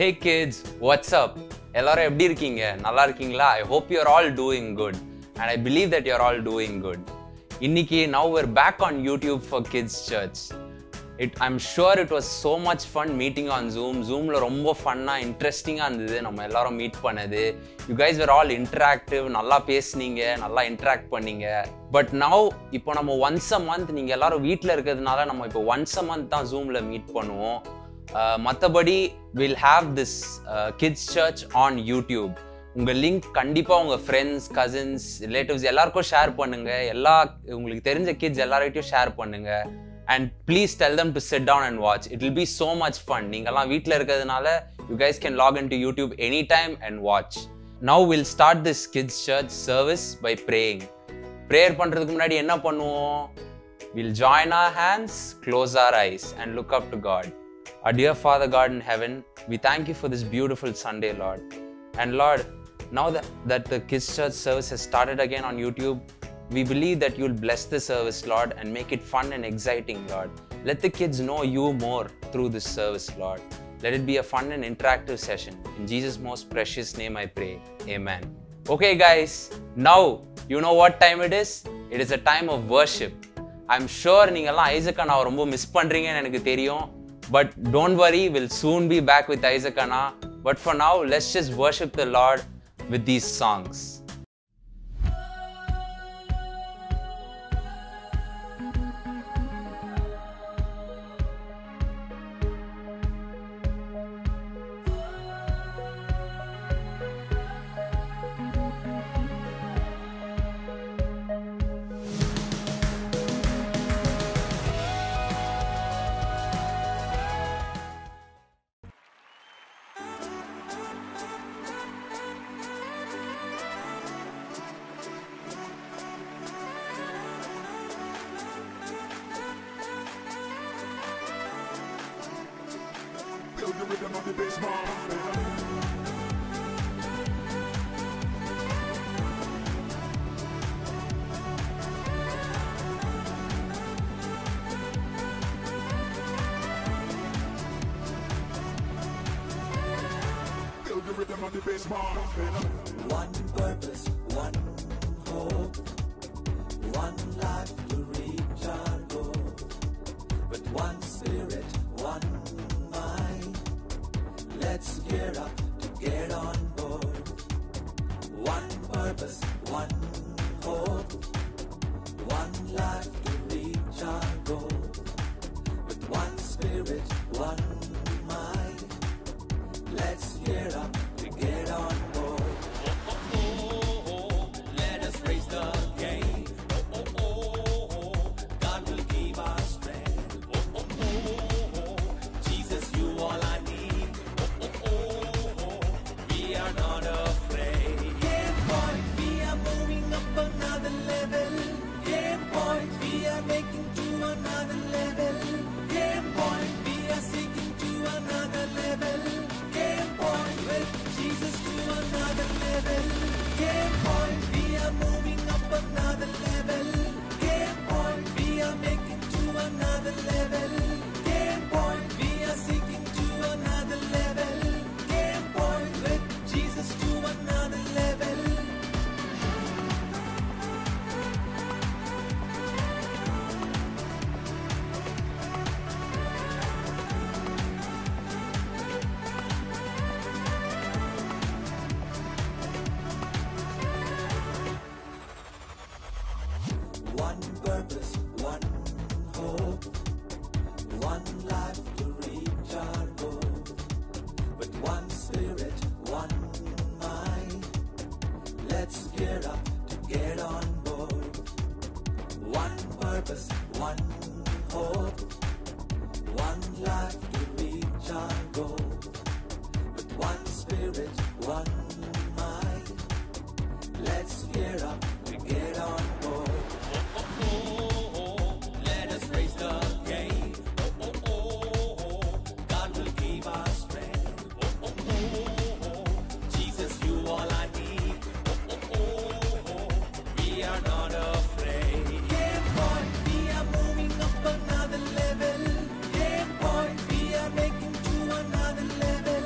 Hey kids, what's up? எல்லாரும் எப்படி இருக்கீங்க? நல்லா இருக்கீங்களா? I hope you're all doing good and I believe that you're all doing good. இன்னைக்கு now we're back on YouTube for Kids Church. I'm sure it was so much fun meeting on Zoom. Zoomல ரொம்ப ஃபன்னா இன்ட்ரெஸ்டிங்கா இருந்தது நம்ம எல்லாரும் meet பண்ணது. You guys were all interactive, நல்லா பேசுனீங்க, நல்லா interact பண்ணீங்க. But now இப்போ நம்ம once a month நீங்க எல்லாரும் வீட்ல இருக்கிறதுனால நம்ம இப்போ once a month தான் Zoomல மீட் பண்ணுவோம். மற்றபடி we'll have this Kids Church on YouTube. உங்கள் லிங்க் கண்டிப்பாக உங்கள் ஃப்ரெண்ட்ஸ், கசின்ஸ், ரிலேட்டிவ்ஸ் எல்லாருக்கும் ஷேர் பண்ணுங்க. உங்களுக்கு தெரிஞ்ச கிட்ஸ் எல்லார்கிட்டையும் ஷேர் பண்ணுங்க. And please tell them to sit down and watch. It will be so much fun. நீங்கெல்லாம் வீட்டில் இருக்கிறதுனால you guys can log into YouTube anytime and watch. Now we'll start this Kids Church service by praying. Prayer பண்ணுறதுக்கு முன்னாடி என்ன பண்ணுவோம்? We'll join our hands, close our eyes and look up to God. Our dear Father God in heaven, we thank you for this beautiful Sunday, Lord. And Lord, now that the Kids Church service has started again on YouTube, we believe that you'll bless the service, Lord, and make it fun and exciting, Lord. Let the kids know you more through this service, Lord. Let it be a fun and interactive session. In Jesus' most precious name I pray. Amen. Okay guys, now you know what time it is? It is a time of worship. I'm sure நீங்கெல்லாம் Isaac அண்ணா ரொம்ப miss பண்றீங்கன்னு எனக்கு தெரியும். But don't worry, we'll soon be back with Isaac Anna. But for now, let's just worship the Lord with these songs. One purpose, one hope, one life to reach our goal. With one spirit, one mind, let's gear up to get on board. One purpose, one hope, one life to reach our goal. With one spirit, one mind, let's gear up to get on board. Let us raise the game. God will give us strength. Jesus, you all I need. We are not afraid. Game point, we are moving up another level. Game point, we are making to another level. Game point, we are seeking to another level. Game point with Jesus to another level. Game point, we are moving up another level. Game point, we are making to another level. Game point, we are seeking to another level. Game point with Jesus to another level. One purpose, one hope, one life to reach our goal. With one spirit, one mind, let's gear up to get on board. One purpose, one hope, one life to reach our goal. With one spirit, one mind, let's gear up to get on board. Let us raise the game. God will give us strength. Jesus, you all I need. We are not afraid. Game point, we are moving up another level. Game point, we are making to another level.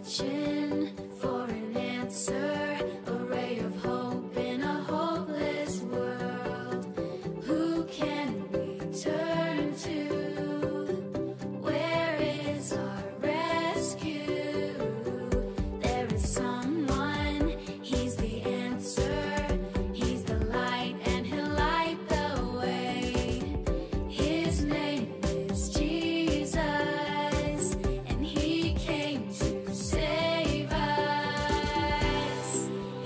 searching for an answer, a ray of hope in a hopeless world. Who can we turn to? Where is our rescue? There is someone, he's the answer. He's the light and he'll light the way. His name is Jesus, and he came to save us.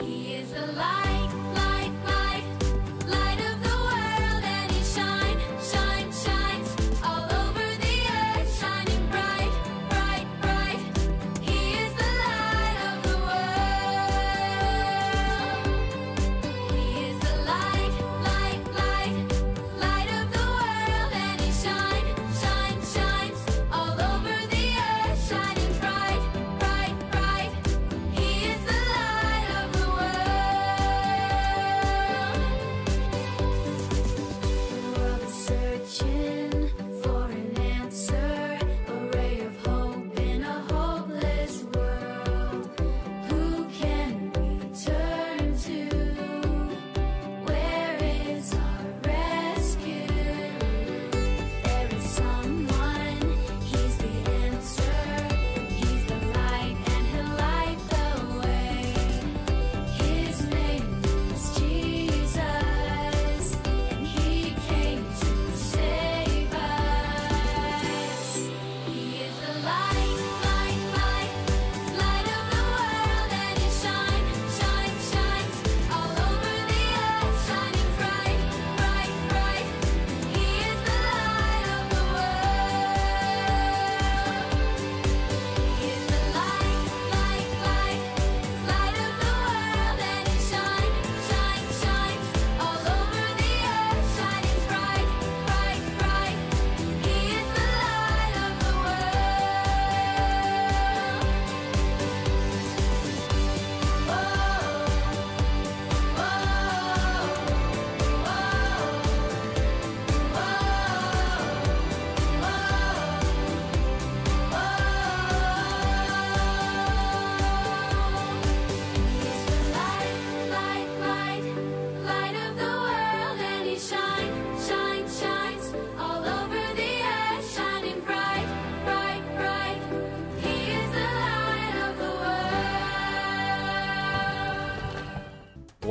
He is the light, light, light, light of the world, and he shines all over the earth, shining bright, bright, bright. He is the light of the world. He is the light, light, light, light of the world, and he shines all over the earth, shining bright, bright, bright. He is the light of the world is searching for an answer, a ray of hope in a hopeless world. Who can we turn to? Where is our rescue? There is someone, he's the answer. He's the light and he'll light the way. His name is Jesus, and he came to save us. He is the light, light, light, light of the world, and he shines all over the earth, shining bright, bright, bright. He is the light of the world. He is the light, light, light, light of the world, and he shines all over the earth, shining bright, bright, bright. He is the light of the light of the world, and he shines all over the earth, shining bright, bright, bright. He is the light of the world.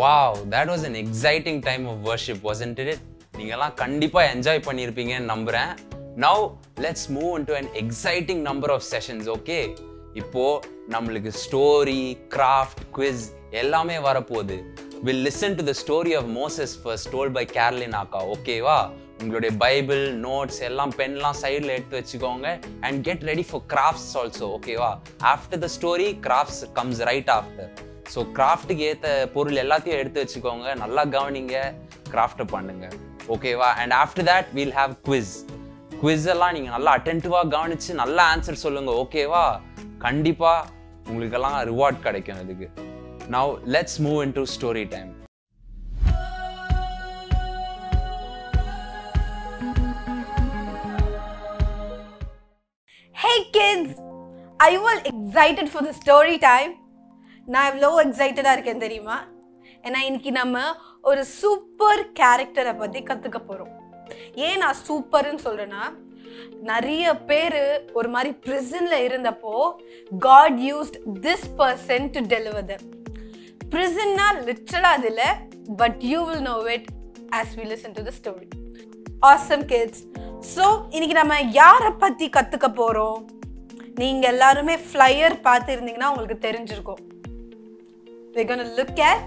Wow, that was an exciting time of worship, wasn't it? நீங்கெல்லாம் கண்டிப்பா enjoy பண்ணியிருப்பீங்கன்னு நம்புறேன். Now let's move into an exciting number of sessions, okay? இப்போ நம்மளுக்கு story, craft, quiz எல்லாமே வரப்போகுது. We'll listen to the story of Moses first, told by Caroline Akka, ஓகேவா? உங்களுடைய பைபிள், நோட்ஸ் எல்லாம் பென்லாம் சைடில் எடுத்து வச்சுக்கோங்க and get ready for crafts also, ஓகேவா? After the story, crafts comes right after. So கிராஃப்ட்டுக்கு ஏற்ற பொருள் எல்லாத்தையும் எடுத்து வச்சுக்கோங்க, நல்லா கவனிங்க, கிராஃப்ட்டை பண்ணுங்க, ஓகேவா? And after that we'll have quiz. Quiz எல்லாம் நீங்கள் நல்லா அட்டென்டிவாக கவனிச்சு நல்லா ஆன்சர் சொல்லுங்க, ஓகேவா? கண்டிப்பாக உங்களுக்கெல்லாம் ரிவார்ட் கிடைக்கும் இதுக்கு. Now let's move into story time. Hey kids, are you all excited for the story time? நான் எவ்வளோ எக்ஸைட்டடாக இருக்கேன் தெரியுமா? ஏன்னா இன்னைக்கு நம்ம ஒரு சூப்பர் கேரக்டரை பற்றி கற்றுக்க போகிறோம். ஏன் நான் சூப்பர்ன்னு சொல்கிறேன்னா, நிறைய பேர் ஒரு மாதிரி ப்ரிசனில் இருந்தப்போ God used this person to deliver them. ப்ரிசன்னா லிட்டரலாக அது இல்லை, but you will know it as we listen to the story. Awesome kids. So இன்னைக்கு நம்ம யாரை பற்றி கற்றுக்க போகிறோம்? நீங்கள் எல்லாருமே ஃப்ளையர் பார்த்துருந்தீங்கன்னா உங்களுக்கு தெரிஞ்சிருக்கும். We're going to look at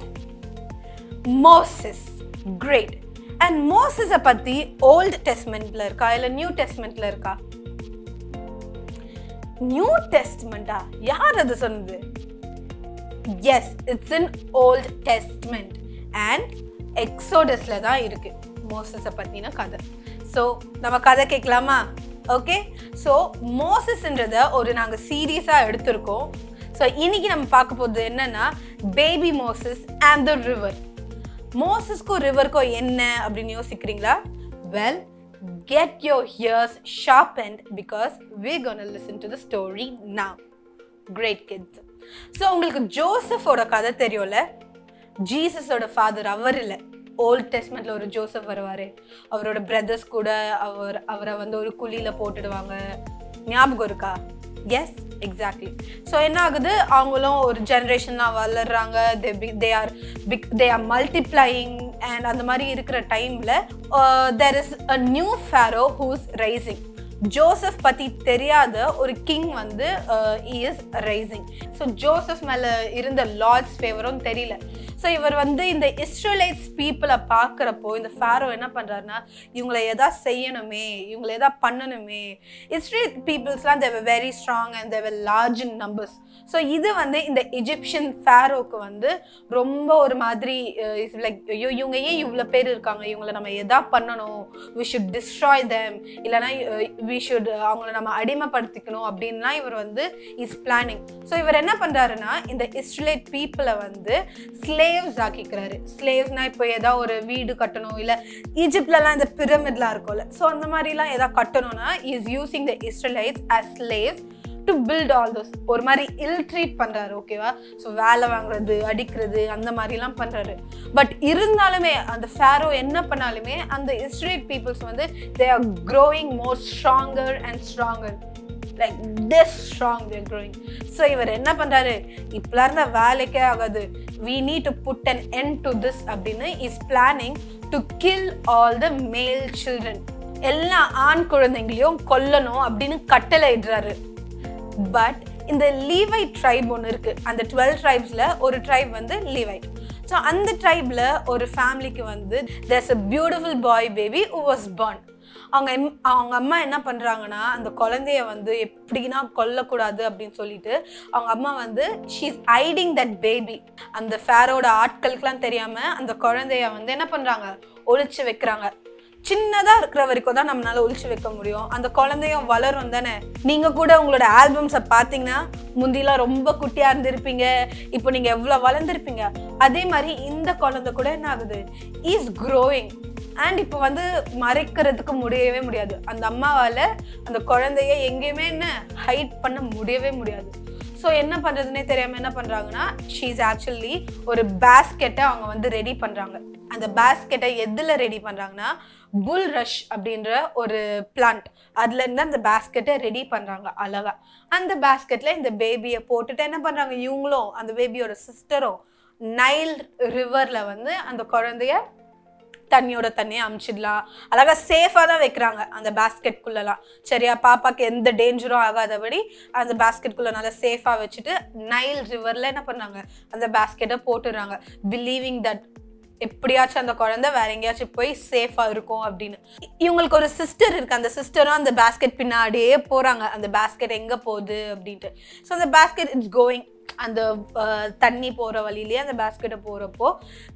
Moses. Great. And Moses பத்தி Old Testamentல இருக்கா இல்ல New Testamentல இருக்கா? New Testamentா? யார் அது சொன்னது? Yes, it's in Old Testament and Exodusல தான் இருக்கு மோசஸ பத்தின கதை. So நம்ம கதை கேட்கலாமா? ஓகே. ஸோ மோசஸ்ன்றத ஒரு நாங்கள் சீரியஸாக எடுத்திருக்கோம். ஸோ இன்னைக்கு நம்ம பார்க்க போகிறது என்னன்னா, baby Moses and the river. மோசஸ்க்கும் ரிவருக்கும் என்ன அப்படின்னு யோசிக்கிறீங்களா? Well, get your ears sharpened because we're gonna listen to the story now. Great kids. So உங்களுக்கு ஜோசஃபோட கதை தெரியும்ல, ஜீசஸோட ஃபாதர் அவர் இல்லை. ஓல்ட் டெஸ்ட்மெண்ட்ல ஒரு ஜோசப் வருவாரு, அவரோட பிரதர்ஸ் கூட அவரை வந்து ஒரு குழியில போட்டுடுவாங்க, ஞாபகம் இருக்கா? S, exactly. ஸோ என்ன ஆகுது, அவங்களும் ஒரு ஜென்ரேஷன்லாம் வளர்றாங்க, தே ஆர் மல்டிப்ளையிங். அண்ட் அந்த மாதிரி இருக்கிற டைம்ல there is a new pharaoh who's rising. Joseph பத்தி தெரியாத ஒரு கிங் வந்து இஸ் ரைசிங். ஸோ ஜோசப் மேல இருந்த லார்ட்ஸ் ஃபேவரும் தெரியல. ஸோ இவர் வந்து இந்த இஸ்ரேலைட்ஸ் பீப்புளை பார்க்குறப்போ இந்த ஃபேரோ என்ன பண்ணுறாருன்னா, இவங்களை எதா செய்யணுமே, இவங்களை எதா பண்ணணுமே. இஸ்ரேல் பீப்புள்ஸ்லாம் தேவை வெரி ஸ்ட்ராங் அண்ட் தேவை லார்ஜ் இன் நம்பர்ஸ். ஸோ இது வந்து இந்த எஜிப்சியன் ஃபேரோக்கு வந்து ரொம்ப ஒரு மாதிரி லைக், ஐயோ இவங்க ஏன் இவ்வளோ பேர் இருக்காங்க, இவங்களை நம்ம எதா பண்ணணும், வி ஷுட் டிஸ்ட்ராய் தெம், இல்லைனா வி ஷுட் அவங்கள நம்ம அடிமைப்படுத்திக்கணும் அப்படின்லாம் இவர் வந்து இஸ் பிளானிங். ஸோ இவர் என்ன பண்ணுறாருன்னா, இந்த இஸ்ரேலைட் பீப்புளை வந்து ஸ்லேவ்ஸ் ஆக்கிக்கிறாரு. ஸ்லேவ்ஸ்னா இப்போ ஏதாவது ஒரு வீடு கட்டணும், இல்லை ஈஜிப்ட்லலாம் இந்த பிரமிட்லாம் இருக்கும்ல, ஸோ அந்த மாதிரிலாம் எதாவது கட்டணும்னா is using the Israelites as slaves to build all those. ஒரு மாதிரி இல் ட்ரீட் பண்ணுறாரு, ஓகேவா? ஸோ வேலை வாங்குறது, அடிக்கிறது, அந்த மாதிரிலாம் பண்ணுறாரு. பட் இருந்தாலுமே அந்த ஃபேரோ என்ன பண்ணாலுமே அந்த இஸ்ரேல் பீப்புள்ஸ் வந்து they are growing more stronger and stronger, like this strong they are growing. So இவர் என்ன பண்றாரு, இப்பல இருந்த வேலைக்கே ஆகாது, we need to put an end to this அப்படின்னு is planning to kill all the male children. எல்லா ஆண் குழந்தைங்களையும் கொல்லணும் அப்படின்னு கட்டளை இடுறாரு. பட் இந்த லீவை ட்ரைப் ஒன்று இருக்கு, அந்த 12 ட்ரைப்ஸ்ல ஒரு ட்ரைப் வந்து லீவை. ஸோ அந்த ட்ரைப்ல ஒரு ஃபேமிலிக்கு வந்து there's a beautiful boy baby who was born. அவங்க அம்மா என்ன பண்றாங்கன்னா, அந்த குழந்தைய வந்து எப்படின்னா கொல்லக்கூடாது அப்படின்னு சொல்லிட்டு அவங்க அம்மா வந்து ஷீஸ் ஹைடிங் தட் பேபி. அந்த ஃபேரோட ஆட்களுக்குலாம் தெரியாம அந்த குழந்தைய வந்து என்ன பண்றாங்க, ஒளிச்சு வைக்கிறாங்க. சின்னதா இருக்கிற வரைக்கும் தான் நம்மளால ஒளிச்சு வைக்க முடியும். அந்த குழந்தையும் வளரும் தானே. நீங்க கூட உங்களோட ஆல்பம்ஸை பார்த்தீங்கன்னா முந்திலாம் ரொம்ப குட்டியா இருந்திருப்பீங்க, இப்போ நீங்க எவ்வளவு வளர்ந்துருப்பீங்க. அதே மாதிரி இந்த குழந்தை கூட என்ன ஆகுது, இஸ் க்ரோயிங். அண்ட் இப்போ வந்து மறைக்கிறதுக்கு முடியவே முடியாது. அந்த அம்மாவால அந்த குழந்தைய எங்கேயுமே என்ன ஹைட் பண்ண முடியவே முடியாது. ஸோ என்ன பண்ணுறதுனே தெரியாமல் என்ன பண்ணுறாங்கன்னா, ஷீஸ் ஆக்சுவலி ஒரு பேஸ்கெட்டை அவங்க வந்து ரெடி பண்ணுறாங்க. அந்த பேஸ்கெட்டை எதில் ரெடி பண்ணுறாங்கன்னா, புல் ரஷ் அப்படின்ற ஒரு பிளான்ட், அதுலேருந்து அந்த பேஸ்கெட்டை ரெடி பண்ணுறாங்க அழகா. அந்த பேஸ்கெட்டில் இந்த பேபியை போட்டுட்டு என்ன பண்ணுறாங்க, இவங்களும் அந்த பேபியோட சிஸ்டரும் நைல் ரிவரில் வந்து அந்த குழந்தைய தண்ணியோட தண்ணியை அமுச்சிடலாம், அழகா சேஃபாக தான் வைக்கிறாங்க அந்த பேஸ்கெட்குள்ளலாம். சரியா, பாப்பாக்கு எந்த டேஞ்சரும் ஆகாதபடி அந்த பேஸ்கெட்குள்ளே நல்லா சேஃபாக வச்சுட்டு நைல் ரிவரில் என்ன பண்ணாங்க, அந்த பேஸ்கெட்டை போட்டுடுறாங்க, பிலீவிங் தட் எப்படியாச்சும் அந்த குழந்தை வேற எங்கேயாச்சும் போய் சேஃபா இருக்கும் அப்படின்னு. இவங்களுக்கு ஒரு சிஸ்டர் இருக்கு, அந்த சிஸ்டரும் அந்த பேஸ்கெட் பின்னாடியே போறாங்க, அந்த பேஸ்கெட் எங்க போகுது அப்படின்ட்டு. ஸோ அந்த பேஸ்கெட் இட்ஸ் கோயிங், அந்த தண்ணி போற வழியிலேயே அந்த பேஸ்கெட்டை போறப்போ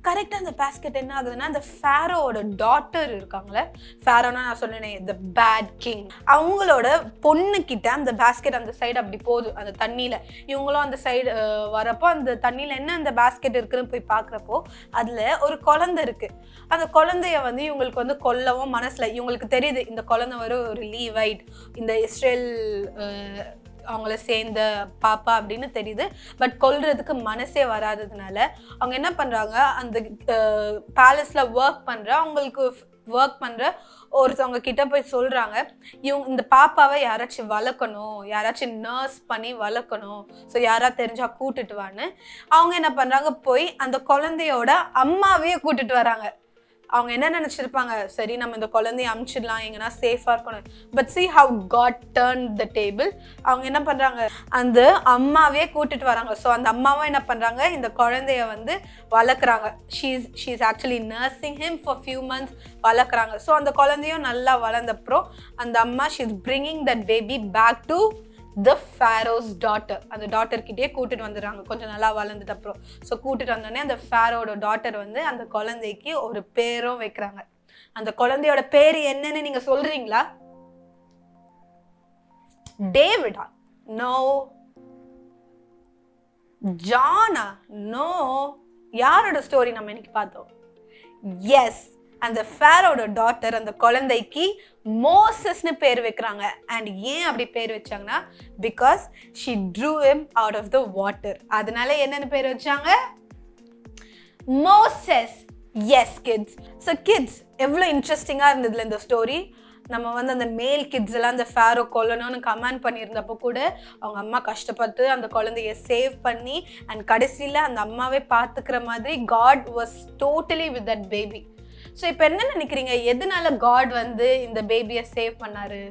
கரெக்டா அந்த பேஸ்கெட் என்ன ஆகுதுன்னா, அந்த ஃபேரோட டாட்டர் இருக்காங்களே, ஃபேரோனா நான் சொன்னேனே த பேட் கிங், அவங்களோட பொண்ணு கிட்ட அந்த பேஸ்கெட் அந்த சைடு அப்படி போகுது அந்த தண்ணியில. இவங்களும் அந்த சைடு வரப்போ அந்த தண்ணியில என்ன அந்த பேஸ்கெட் இருக்குன்னு போய் பாக்குறப்போ அதுல ஒரு குழந்தை இருக்கு. அந்த குழந்தைய வந்து இவங்களுக்கு வந்து கொல்லவும் மனசுல, இவங்களுக்கு தெரியுது இந்த குழந்தை ஒரு லீவைட், இந்த இஸ்ரேல் அவங்கள சேர்ந்த பாப்பா அப்படின்னு தெரியுது. பட் கொல்றதுக்கு மனசே வராததுனால அவங்க என்ன பண்றாங்க, அந்த பேலஸ்ல அவங்களுக்கு ஒர்க் பண்ற ஒருத்தவங்க கிட்ட போய் சொல்றாங்க, இவங்க இந்த பாப்பாவை யாராச்சும் வளர்க்கணும், யாராச்சும் நர்ஸ் பண்ணி வளர்க்கணும், ஸோ யாரா தெரிஞ்சா கூட்டுட்டு வான்னு. அவங்க என்ன பண்றாங்க, போய் அந்த குழந்தையோட அம்மாவையே கூட்டுட்டு வராங்க. அவங்க என்ன நினைச்சிருப்பாங்க, சரி நம்ம இந்த குழந்தைய அமுச்சிடலாம், எங்கன்னா சேஃபா இருக்கணும். But see how God turned the table. அவங்க என்ன பண்றாங்க, அந்த அம்மாவே கூட்டிட்டு வராங்க. ஸோ அந்த அம்மாவும் என்ன பண்றாங்க, இந்த குழந்தைய வந்து வளர்க்குறாங்க. she's actually nursing him for few months, வளர்க்குறாங்க. ஸோ அந்த குழந்தையும் நல்லா வளர்ந்தப்புறம் அந்த அம்மா she's bringing that baby back to the Pharaoh's daughter. அந்த டாட்டர் கிட்டே கூட்டிட்டு வந்துடுறாங்க கொஞ்சம் நல்லா வளர்ந்துட்டு அப்புறம். ஸோ கூட்டிட்டு வந்தோடனே அந்த ஃபேரோட டாட்டர் வந்து அந்த குழந்தைக்கு ஒரு பேரும் வைக்கிறாங்க. அந்த குழந்தையோட பேரு என்னன்னு நீங்க சொல்றீங்களா? டேவிடா? நோ. ஜானா? நோ. யாரோட ஸ்டோரி நம்ம இன்னைக்கு பார்த்தோம்? எஸ், அந்த ஃபேரோட டாட்டர் அந்த குழந்தைக்கு மோசஸ்னு பேர் வைக்கிறாங்க. அண்ட் ஏன் அப்படி பேர் வச்சாங்கன்னா because she drew him out of the water. அதனால என்னன்னு பேர் வச்சாங்க? Moses. Yes kids. So kids எவ்வளோ இன்ட்ரெஸ்டிங்காக இருந்ததுல இந்த ஸ்டோரி. நம்ம வந்து அந்த மேல் கிட்ஸ் எல்லாம் அந்த ஃபேரோ கொல்லணும்னு கமெண்ட் பண்ணியிருந்தப்போ கூட அவங்க அம்மா கஷ்டப்பட்டு அந்த குழந்தைய சேவ் பண்ணி அண்ட் கடைசியில் அந்த அம்மாவே பார்த்துக்கிற மாதிரி God was totally with that baby. So இப்போ என்ன நினைக்கிறீங்க, எதனால காட் வந்து இந்த பேபியை சேவ் பண்ணாரு?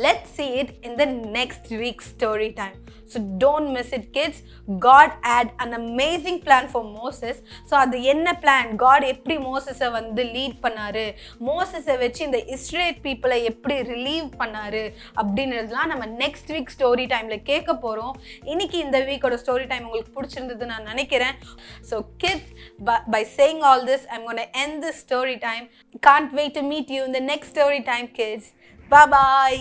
Let's see it in the next week's story time. So don't miss it kids. God had an amazing plan for Moses. So அது என்ன plan? God எப்படி மோசஸை வந்து லீட் பண்ணாரு, மோசஸை வச்சு இந்த இஸ்ரேல் பீப்புளை எப்படி ரிலீவ் பண்ணாரு அப்படின்றதுலாம் நம்ம நெக்ஸ்ட் வீக் ஸ்டோரி டைமில் கேட்க போகிறோம். இன்னைக்கு இந்த வீக்கோட ஸ்டோரி டைம் உங்களுக்கு பிடிச்சிருந்தது நான் நினைக்கிறேன். So kids, by saying all this, I'm going to end this story time. Can't wait to meet you in the next story time kids. Bye bye.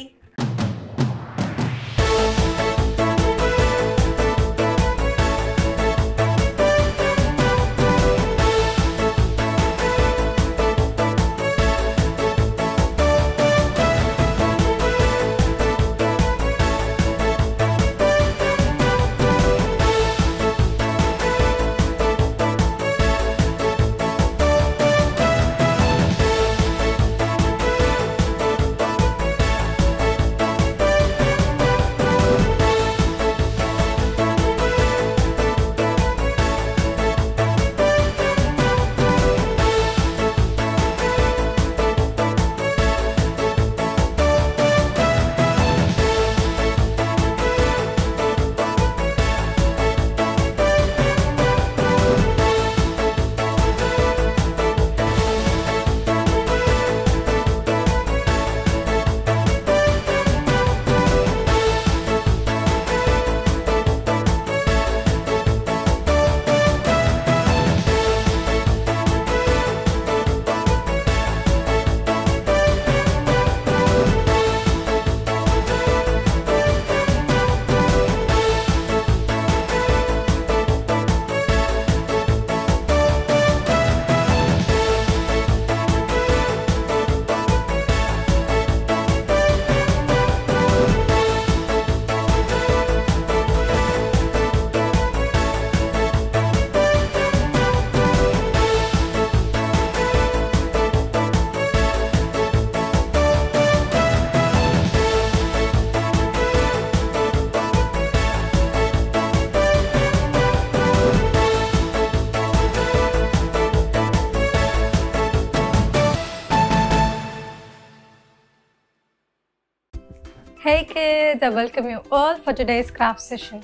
Hey kids, I welcome you all for today's craft session.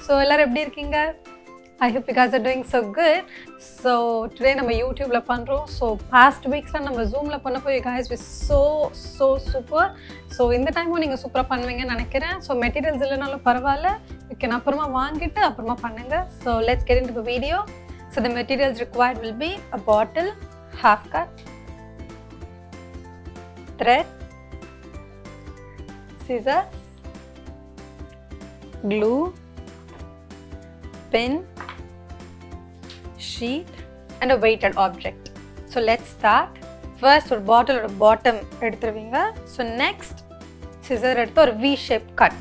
So, எல்லாரும் எப்படி இருக்கீங்க? I hope you guys are doing so good. So, today நம்ம YouTubeல பண்றோம். So, past weeksல நம்ம Zoomல பண்ணப்போ you guys were so super. So, இந்த டைமும் நீங்க சூப்பரா பண்ணுவீங்கன்னு நினைக்கிறேன். So, மெட்டீரியல்ஸ் இல்லைனாலும் பரவாயில்ல. You can அப்புறமா வாங்கிட்டு அப்புறமா பண்ணுங்க. So, let's get into the video. So, the materials required will be a bottle, half cut, thread, scissors, glue, pin, sheet and a weighted object. So let's start. First ஒரு bottle ஓட bottom எடுத்துருவீங்க. So next scissor எடுத்து ஒரு V shape cut.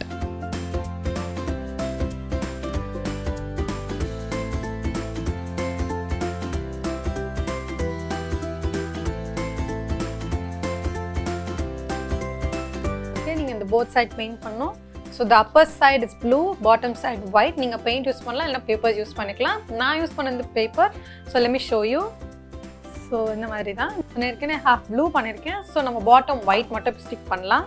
Both side paint பண்ணோம். So the upper side is blue, bottom side white. நீங்க paint use பண்ணலாம் இல்ல papers use பண்ணிக்கலாம். நான் யூஸ் பண்ணது paper. So let me show you. So இந்த மாதிரி தான். நான் ஏற்கனவே half blue பண்ணிருக்கேன். So நம்ம bottom white மட்டும் ஸ்டிக் பண்ணலாம்.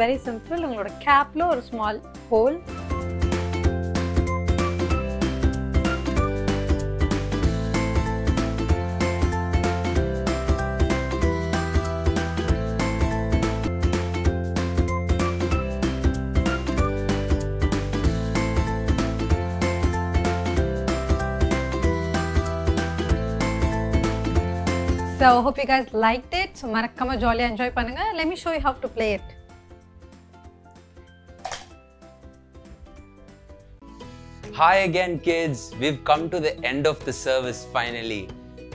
Very simple. உங்களோட கேப்பில் ஒரு small whole. So I hope you guys liked it. So மறக்காம ஜாலியா என்ஜாய் பண்ணுங்க. Let me show you how to play it. Hi again kids, we've come to the end of the service finally.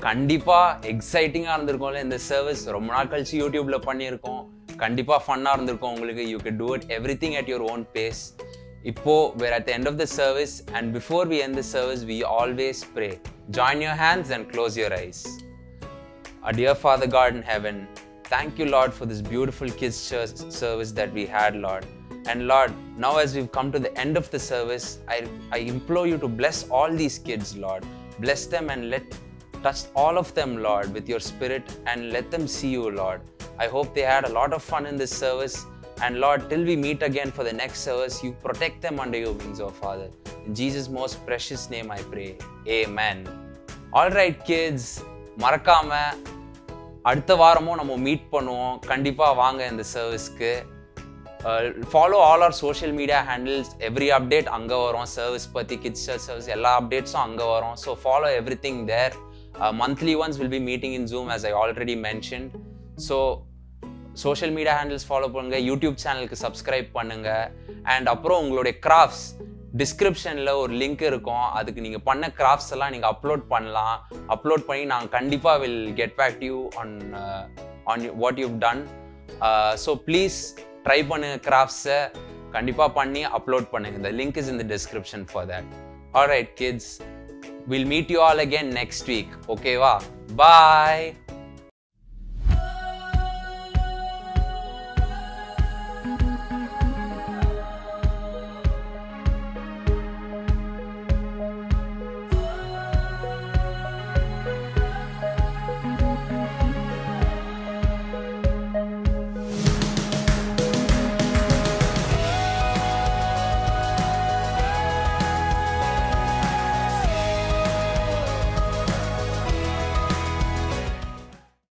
கண்டிப்பா எக்ஸைட்டிங்கா இருந்திருக்கும்ல இந்த service. ரொம்ப நாள் கழிச்சு யூடியூப்ல பண்ணியிருக்கோம். கண்டிப்பா ஃபன்னா இருந்திருக்கும் உங்களுக்கு. You could do it everything at your own pace. இப்போ we're at the end of the service and before we end the service we always pray. Join your hands and close your eyes. Our dear Father God in heaven, thank you, Lord, for this beautiful kids' church service that we had, Lord. And Lord, now as we've come to the end of the service, I implore you to bless all these kids, Lord. Bless them and touch all of them, Lord, with your spirit and let them see you, Lord. I hope they had a lot of fun in this service. And Lord, till we meet again for the next service, you protect them under your wings, oh Father. In Jesus' most precious name I pray. Amen. All right, kids. மறக்காம அடுத்த வாரமும் நம்ம meet பண்ணுவோம். கண்டிப்பாக வாங்க இந்த சர்வீஸ்க்கு. Follow all our social media handles. Every update அங்கே வரும். சர்வீஸ் பற்றி, கிட்ஸ் சர்வீஸ் எல்லா அப்டேட்ஸும் அங்கே வரும். So follow everything there. Monthly once will be meeting in Zoom as I already mentioned. So social media handles follow பண்ணுங்க. YouTube சேனலுக்கு subscribe பண்ணுங்க. அண்ட் அப்புறம் உங்களுடைய கிராஃப்ட்ஸ் டிஸ்கிரிப்ஷனில் ஒரு லிங்க் இருக்கும். அதுக்கு நீங்கள் பண்ண கிராஃப்ட்ஸ் எல்லாம் நீங்கள் அப்லோட் பண்ணலாம். அப்லோட் பண்ணி நாங்கள் கண்டிப்பாக will get back to you on what you've done. So please try பண்ணுங்க. கிராஃப்ட்ஸை கண்டிப்பாக பண்ணி அப்லோட் பண்ணுங்க. The link is in the description for that. All right, kids. We'll meet you all again next week. Okay, va? Bye.